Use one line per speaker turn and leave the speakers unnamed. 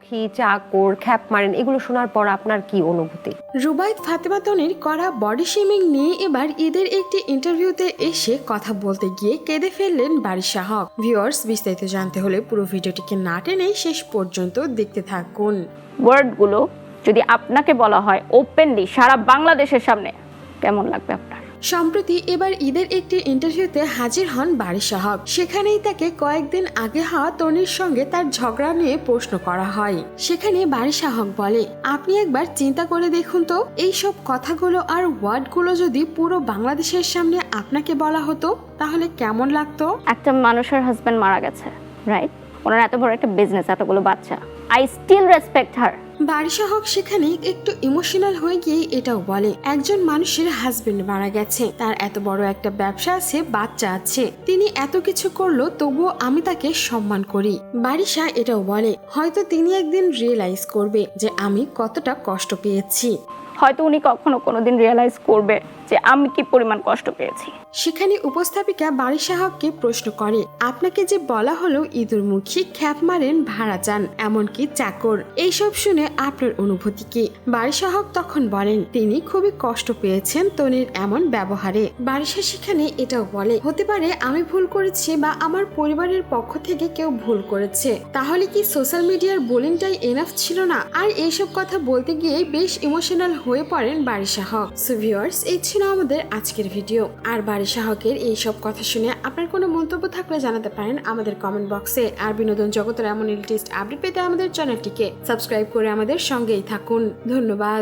কি চাকর খ্যাপ মারেন এগুলো শোনার পর আপনার কি অনুভূতি?
রুবাইত ফাতেমা তনির করা বডি শেমিং নিয়ে এবার ঈদের একটি ইন্টারভিউতে এসে কথা বলতে গিয়ে কেঁদে ফেললেন বারিশা হক। ভিউয়ার্স, বিস্তারিত জানতে হলে পুরো ভিডিওটিকে না টেনে শেষ পর্যন্ত দেখতে থাকুন।
ওয়ার্ডগুলো যদি আপনাকে বলা হয় ওপেনলি সারা বাংলাদেশের সামনে, কেমন লাগবে আপনার?
সম্প্রতি এবার ঈদের একটি ইন্টারভিউতে হাজির হন বারিশা হক। সেখানেই তাকে কয়েকদিন আগে হওয়া তনির সঙ্গে তার ঝগড়া নিয়ে প্রশ্ন করা হয়। সেখানে বারিশা হক বলে, আপনি একবার চিন্তা করে দেখুন তো, এই সব কথাগুলো আর ওয়ার্ডগুলো যদি পুরো বাংলাদেশের সামনে আপনাকে বলা হতো তাহলে কেমন লাগতো?
একটা মানুষের হাজবেন্ড মারা গেছে, রাইট? ওনার এত বড় একটা বিজনেস, এতগুলো বাচ্চা, I still respect her.
Barisha Haque সেখানে একটু ইমোশনাল হয়ে গিয়ে এটাও বলে, একজন মানুষের হাজবেন্ড মারা গেছে, তার এত বড় একটা ব্যবসা আছে, বাচ্চা আছে, তিনি এত কিছু করলো তবুও আমি তাকে সম্মান করি। বারিশা এটাও বলে, হয়তো তিনি একদিন রিয়েলাইজ করবে যে আমি কতটা কষ্ট পেয়েছি।
হয়তো উনি কখনো কোনোদিন রিয়েলাইজ করবে যে আমি কি পরিমাণ কষ্ট পেয়েছি।
সেখানে উপস্থাপিকা বারিশা হককে প্রশ্ন করে, আপনাকে যে বলা হলো ইঁদুরমুখী, খ্যাপ মারেন, ভাড়া চান, এমনকি চাকর, এইসব শুনে আপনার অনুভূতি কি? বারিশা হক তখন বলেন, তিনি খুবই কষ্ট পেয়েছেন তনির এমন ব্যবহারে। বারিশা সেখানে এটাও বলে, হতে পারে আমি ভুল করেছি বা আমার পরিবারের পক্ষ থেকে কেউ ভুল করেছে, তাহলে কি সোশ্যাল মিডিয়ার বোলিংটাই এনাফ ছিল না? আর এইসব কথা বলতে গিয়ে বেশ ইমোশনাল হয়ে পড়েন বারিশা হক। সো ভিউয়ার্স, এই ছিল আমাদের আজকের ভিডিও। আর বারিশা হকের এইসব কথা শুনে আপনার কোনো মন্তব্য থাকলে জানাতে পারেন আমাদের কমেন্ট বক্সে। আর বিনোদন জগতের এমন লেটেস্ট আপডেট পেতে আমাদের চ্যানেলটিকে সাবস্ক্রাইব করে আমাদের সঙ্গেই থাকুন। ধন্যবাদ।